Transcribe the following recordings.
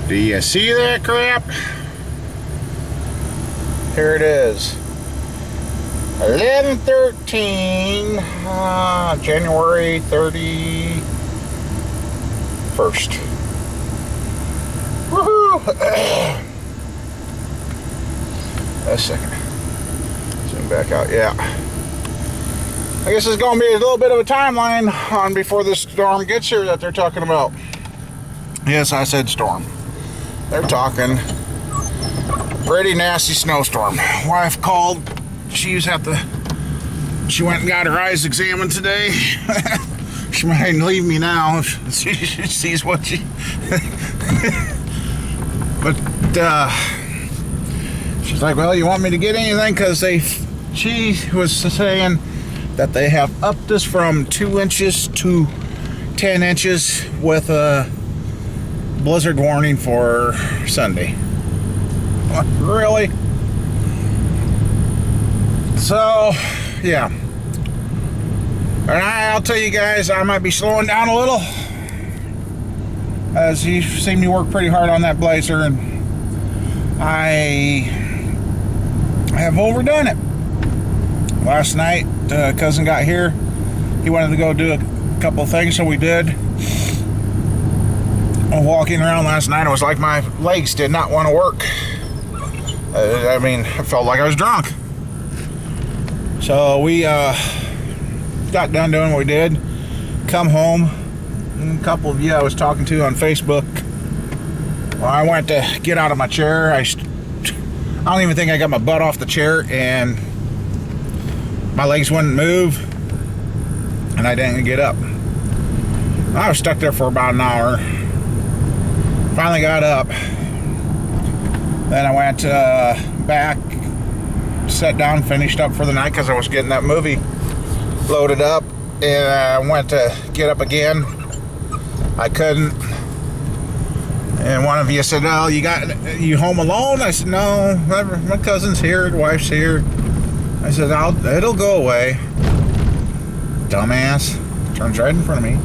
Do you see that crap? Here it is. 11/13, January 31st. Woohoo! A second. Zoom back out. Yeah. I guess it's going to be a little bit of a timeline on before this storm gets here that they're talking about. Yes, I said storm. They're talking pretty nasty snowstorm. Wife called. She went and got her eyes examined today. She might leave me now if she sees what she... But, she's like, well, you want me to get anything? Because she was saying that they have upped us from 2 inches to 10 inches with a blizzard warning for Sunday. What, really? So, yeah. And I'll tell you guys, I might be slowing down a little, as you seen me work pretty hard on that blazer, and I have overdone it. Last night, cousin got here. He wanted to go do a couple of things, so we did. Walking around last night, it was like my legs did not want to work. I mean, I felt like I was drunk. So we got done doing what we did. Come home. And a couple of you I was talking to on Facebook. Well, I went to get out of my chair. I don't even think I got my butt off the chair, and my legs wouldn't move, and I didn't get up. I was stuck there for about an hour. Finally got up. Then I went back, sat down, finished up for the night because I was getting that movie loaded up, and I went to get up again. I couldn't. And one of you said, "Oh, you home alone?" I said, "No, my cousin's here, the wife's here." I said, "It'll go away." Dumbass. Turns right in front of me.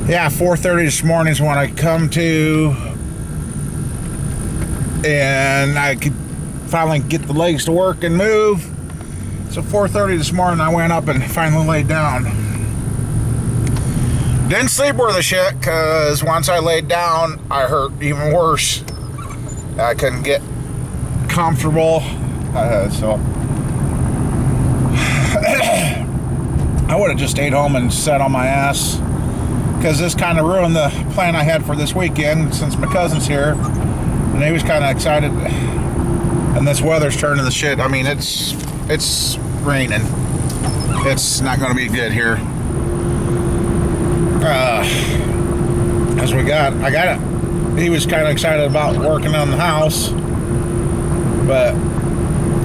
Yeah, 4:30 this morning is when I come to, and I could finally get the legs to work and move. So 4:30 this morning, I went up and finally laid down. Didn't sleep worth a shit, because once I laid down, I hurt even worse. I couldn't get comfortable, so I would have just stayed home and sat on my ass, because this kind of ruined the plan I had for this weekend, since my cousin's here and he was kind of excited, and this weather's turning to shit. I mean, it's raining. It's not going to be good here. As he was kind of excited about working on the house, but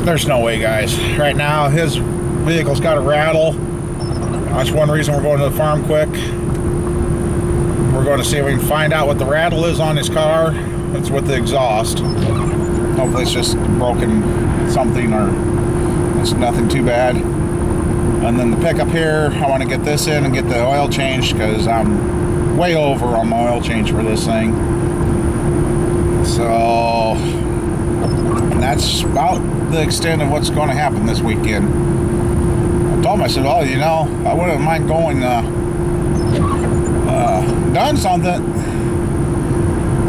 there's no way, guys. Right now, his vehicle's got a rattle. That's one reason we're going to the farm quick. We're going to see if we can find out what the rattle is on his car. It's with the exhaust. Hopefully it's just broken something, or it's nothing too bad. And then the pickup here, I want to get this in and get the oil changed, because I'm way over on my oil change for this thing. So that's about the extent of what's going to happen this weekend. I told him, I said, well, I wouldn't mind going done something.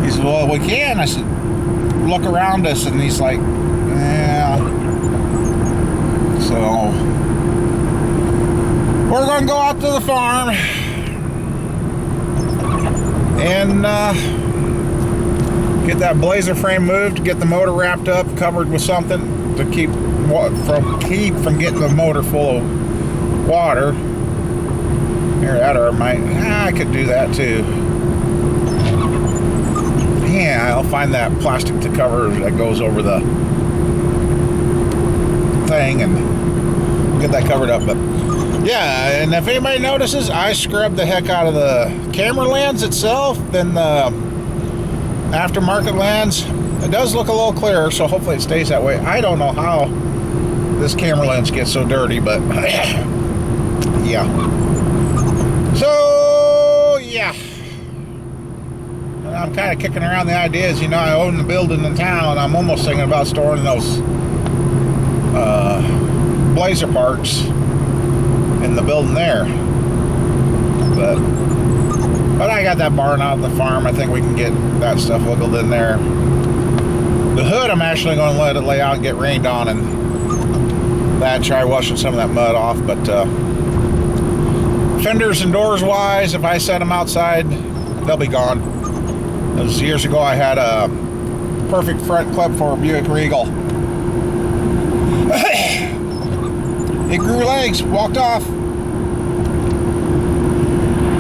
He said, well, we can. I said, look around us, and he's like, yeah. So we're going to go out to the farm and get that blazer frame moved, get the motor wrapped up, covered with something to keep from getting the motor full of water. Here, that or I could do that too. Yeah, I'll find that plastic to cover that goes over the thing and get that covered up. But yeah, and if anybody notices, I scrubbed the heck out of the camera lens itself, then the aftermarket lens. It does look a little clearer, so hopefully it stays that way. I don't know how this camera lens gets so dirty, but yeah. So yeah, I'm kind of kicking around the ideas. You know, I own the building in town, and I'm almost thinking about storing those Blazer parts in the building there. But I got that barn out at the farm. I think we can get that stuff wiggled in there. The hood, I'm actually going to let it lay out and get rained on, and that try washing some of that mud off. But fenders and doors wise, if I set them outside, they'll be gone. Those years ago, I had a perfect front clip for a Buick Regal. It grew legs, walked off.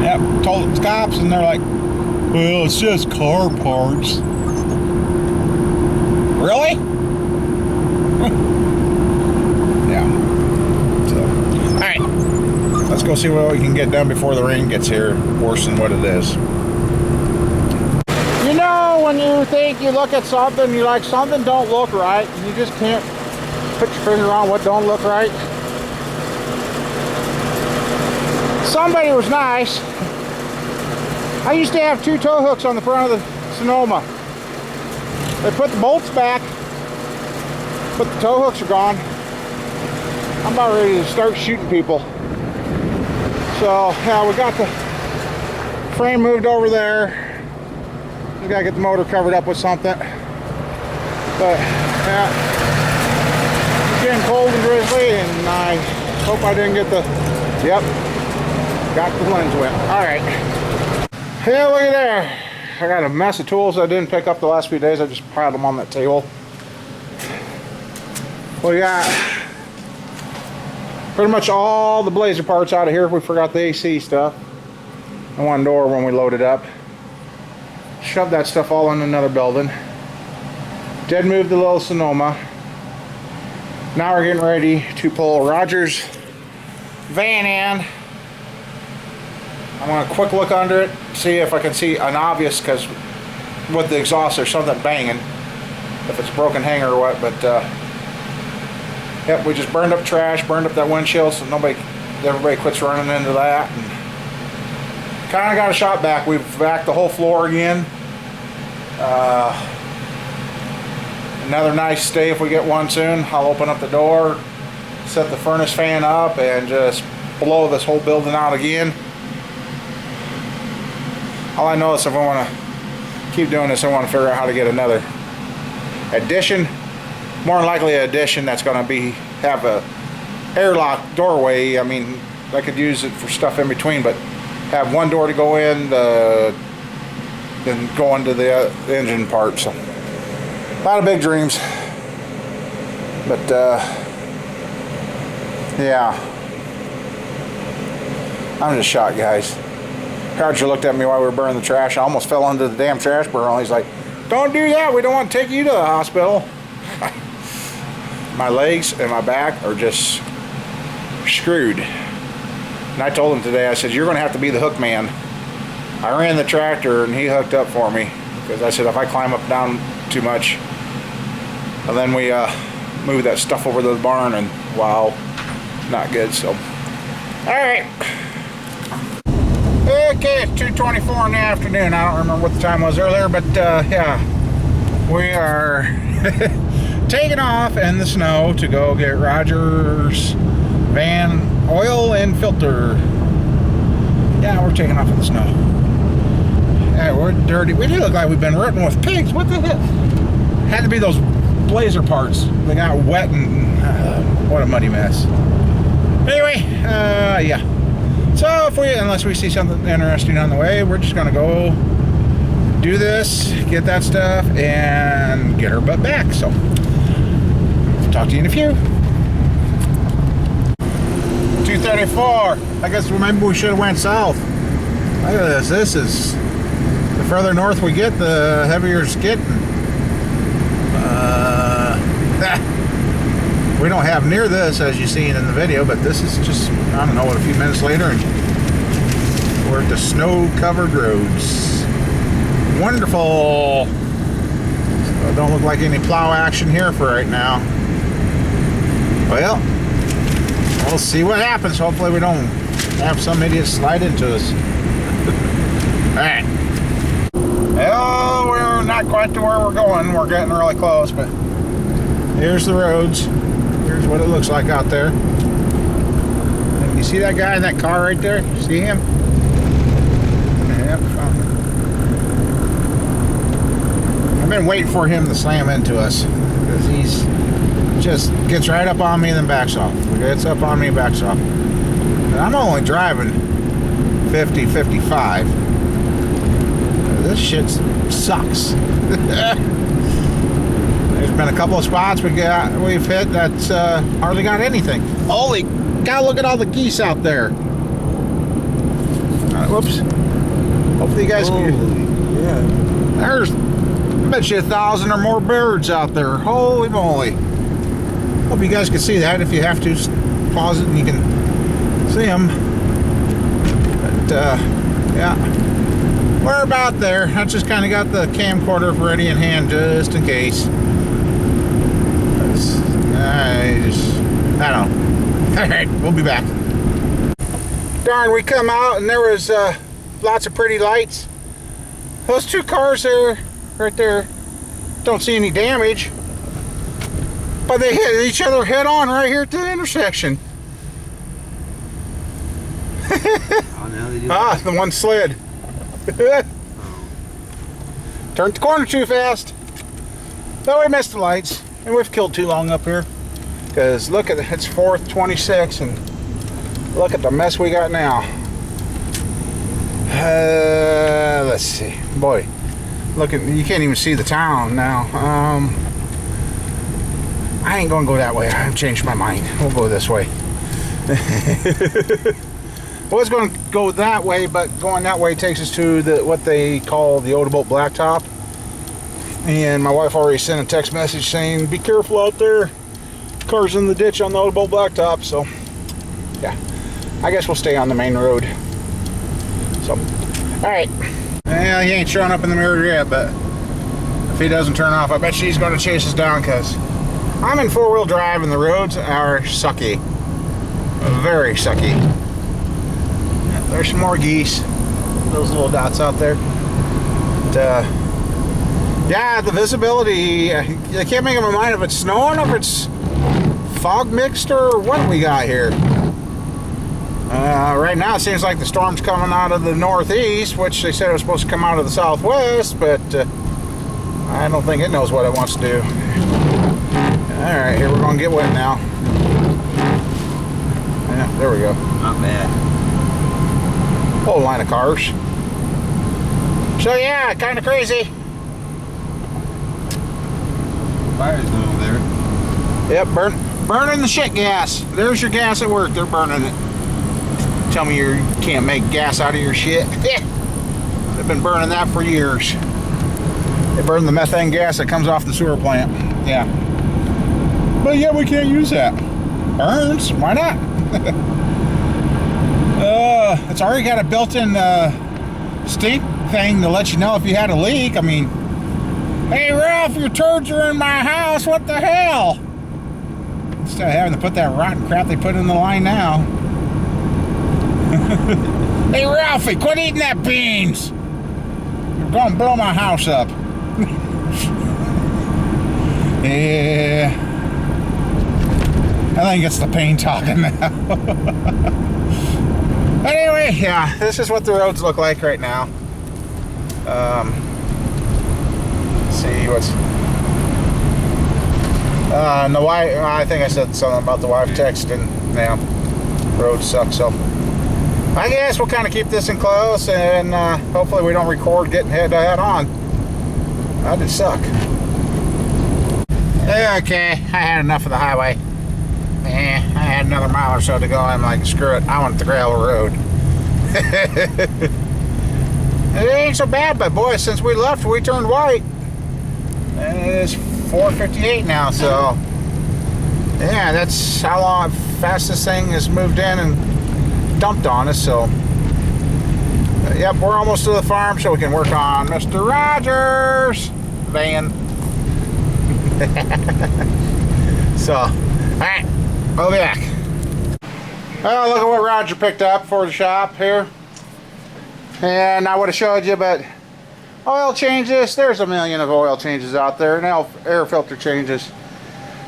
Yep, told the cops, and they're like, well, it's just car parts. Really? Yeah. So, alright. Let's go see what we can get done before the rain gets here, worse than what it is. You know, when you think you look at something, you like something don't look right, and you just can't put your finger on what don't look right. Somebody was nice. I used to have 2 tow hooks on the front of the Sonoma. They put the bolts back, but the tow hooks are gone. I'm about ready to start shooting people. So, yeah, we got the frame moved over there. We gotta get the motor covered up with something. But, yeah, it's getting cold and drizzly, and I hope I didn't get the, yep, got the lens wet. Alright. Hey, look at there. I got a mess of tools I didn't pick up the last few days. I just piled them on that table. We got pretty much all the Blazer parts out of here. We forgot the AC stuff. And one door when we loaded up. Shoved that stuff all in another building. Dead moved the little Sonoma. Now we're getting ready to pull Roger's van in. I want a quick look under it, see if I can see an obvious, because with the exhaust there's something banging, if it's a broken hanger or what. But yep, we just burned up trash, burned up that windshield, so everybody quits running into that. And kind of got a shot back. We've vacked the whole floor again. Another nice day if we get one soon. I'll open up the door, set the furnace fan up, and just blow this whole building out again. All I know is if I want to keep doing this, I want to figure out how to get another addition. More than likely an addition that's going to have a airlock doorway. I mean, I could use it for stuff in between, but have one door to go in, then go into the engine part. So, a lot of big dreams. But, yeah. I'm just shocked, guys. Roger looked at me while we were burning the trash. I almost fell into the damn trash barrel. He's like, don't do that. We don't want to take you to the hospital. My legs and my back are just screwed. And I told him today, I said, you're going to have to be the hook man. I ran the tractor and he hooked up for me. Because I said, if I climb up and down too much. And then we moved that stuff over to the barn, and wow, not good. So, alright. Okay, it's 2:24 in the afternoon. I don't remember what the time was earlier, but yeah, we are taking off in the snow to go get Roger's van oil and filter. Yeah, we're taking off in the snow. Yeah, we're dirty. We do look like we've been rooting with pigs. What the hell? Had to be those Blazer parts. They got wet, and what a muddy mess. Anyway, yeah. So unless we see something interesting on the way, we're just gonna go do this, get that stuff, and get her butt back. So, talk to you in a few. 2:34. I guess maybe we should have went south. Look at this. This is, the further north we get, the heavier it's getting. We don't have near this, as you seen in the video, but this is just, I don't know, a few minutes later, and we're at the snow-covered roads. Wonderful. So don't look like any plow action here for right now. Well, we'll see what happens. Hopefully we don't have some idiot slide into us. Alright. Well, we're not quite to where we're going. We're getting really close, but here's the roads. Here's what it looks like out there. And you see that guy in that car right there? See him? Yep. I've been waiting for him to slam into us because he's just gets right up on me and then backs off. Gets up on me and backs off. And I'm only driving 50, 55. This shit sucks. There's been a couple of spots we've hit that's hardly got anything. Holy cow, look at all the geese out there. Whoops. Hopefully you guys can. Yeah. There's, I bet you 1,000 or more birds out there. Holy moly. Hope you guys can see that. If you have to, pause it and you can see them. But, yeah. We're about there. I just kind of got the camcorder ready in hand just in case. I don't know. Alright, we'll be back. Darn, we come out and there was lots of pretty lights. Those two cars there, right there, don't see any damage. But they hit each other head on right here at the intersection. Oh, now they do the one slid. Turned the corner too fast. So we missed the lights. And we've killed too long up here. Because look at it's 4:26 and look at the mess we got now. Let's see. Boy, look at, you can't even see the town now. I ain't gonna go that way. I've changed my mind. We'll go this way. I was going to go that way, but going that way takes us to what they call the Odebolt Blacktop. And my wife already sent a text message saying, be careful out there. Cars in the ditch on the Odebolt Blacktop. So, yeah. I guess we'll stay on the main road. So, alright. Well, he ain't showing up in the mirror yet, but if he doesn't turn off, I bet she's going to chase us down because I'm in four-wheel drive and the roads are sucky. Very sucky. There's some more geese. Those little dots out there. But, yeah, the visibility, I can't make up my mind if it's snowing or if it's fog mixed or what we got here. Right now it seems like the storm's coming out of the northeast, which they said it was supposed to come out of the southwest, but I don't think it knows what it wants to do. Alright, here we're going to get wet now. Yeah, there we go. Not bad. Whole line of cars. So yeah, kind of crazy. Fire's going over there. Yep, burning the shit gas. There's your gas at work. They're burning it. Tell me you can't make gas out of your shit. They've been burning that for years. They burn the methane gas that comes off the sewer plant. Yeah. But yeah, we can't use that. Burns. Why not? It's already got a built-in stink thing to let you know if you had a leak. I mean, hey Ralph, your turds are in my house. What the hell? Instead of having to put that rotten crap they put in the line now. Hey Ralphie, quit eating that beans. You're going to blow my house up. Yeah. I think it's the pain talking now. But anyway, yeah, this is what the roads look like right now. Let's see what's. And the wife, I think I said something about the wife texting. Yeah, roads suck. So I guess we'll kind of keep this in close, and hopefully we don't record getting head to head on. That did suck. Okay, I had enough of the highway. I had another mile or so to go. I'm like, screw it, I want the gravel road. It ain't so bad, but boy, since we left, we turned white. And it is 4:58 now, so yeah, that's how long fast this thing has moved in and dumped on us. So yep, we're almost to the farm, so we can work on Mr. Rogers' van. So, all right, we'll be back. Well, look at what Roger picked up for the shop here. And I would have showed you, but Oil changes. There's a million of oil changes out there. Now air filter changes.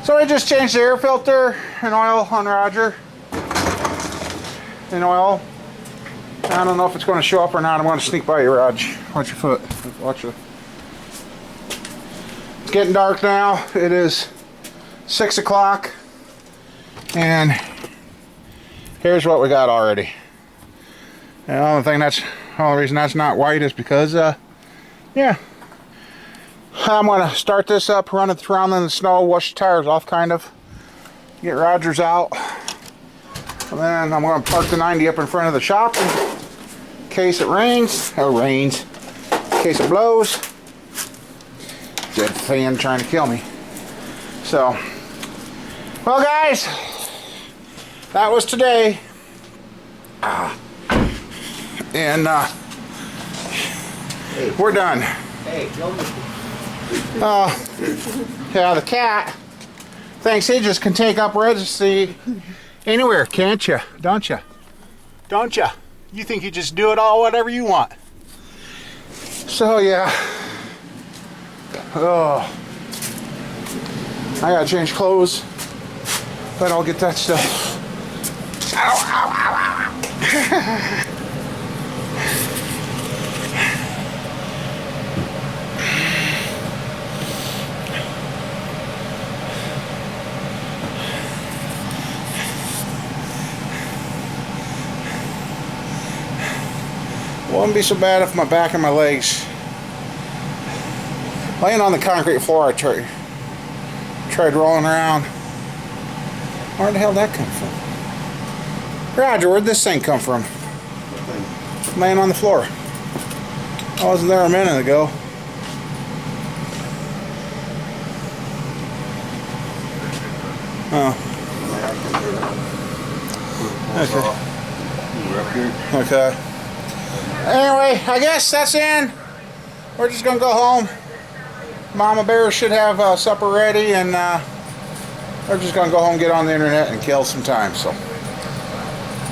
So I just changed the air filter and oil on Roger. And oil. I don't know if it's going to show up or not. I'm going to sneak by you, Raj. Watch your foot. Watch it. It's getting dark now. It is 6 o'clock. And here's what we got already. And the only reason that's not white is because, yeah. I'm going to start this up, run it around in the snow, wash the tires off kind of. Get Rogers out. And then I'm going to park the 90 up in front of the shop in case it rains. Oh, rains. In case it blows. Dead fan trying to kill me. So, well guys, that was today. And we're done. Hey, Yeah, the cat thinks he just can take up residency anywhere, can't you? Don't you? Don't you? You think you just do it all whatever you want. So yeah. Oh, I gotta change clothes, but I'll get that stuff. Ow, ow, ow, ow. Wouldn't be so bad if my back and my legs. Laying on the concrete floor, I tried rolling around. Where the hell did that come from? Roger, where'd this thing come from? Laying on the floor. I wasn't there a minute ago. Oh. Okay. Okay. Anyway, I guess that's in. We're just gonna go home. Mama Bear should have supper ready, and we're just gonna go home, get on the internet, and kill some time. So,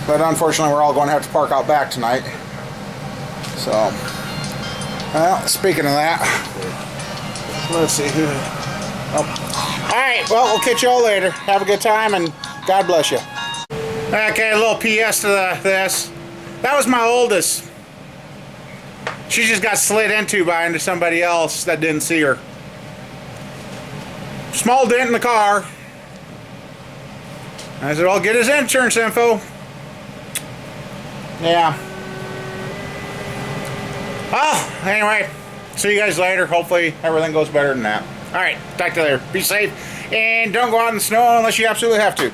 but unfortunately, we're all going to have to park out back tonight. So, well, speaking of that, let's see who. Oh. All right. Well, we'll catch you all later. Have a good time, and God bless you. Okay, a little PS to this. That was my oldest. She just got slid into by somebody else that didn't see her. Small dent in the car. I said, "I'll get his insurance info." Yeah. Well, anyway, see you guys later. Hopefully everything goes better than that. Alright, talk to you later. Be safe, and don't go out in the snow unless you absolutely have to.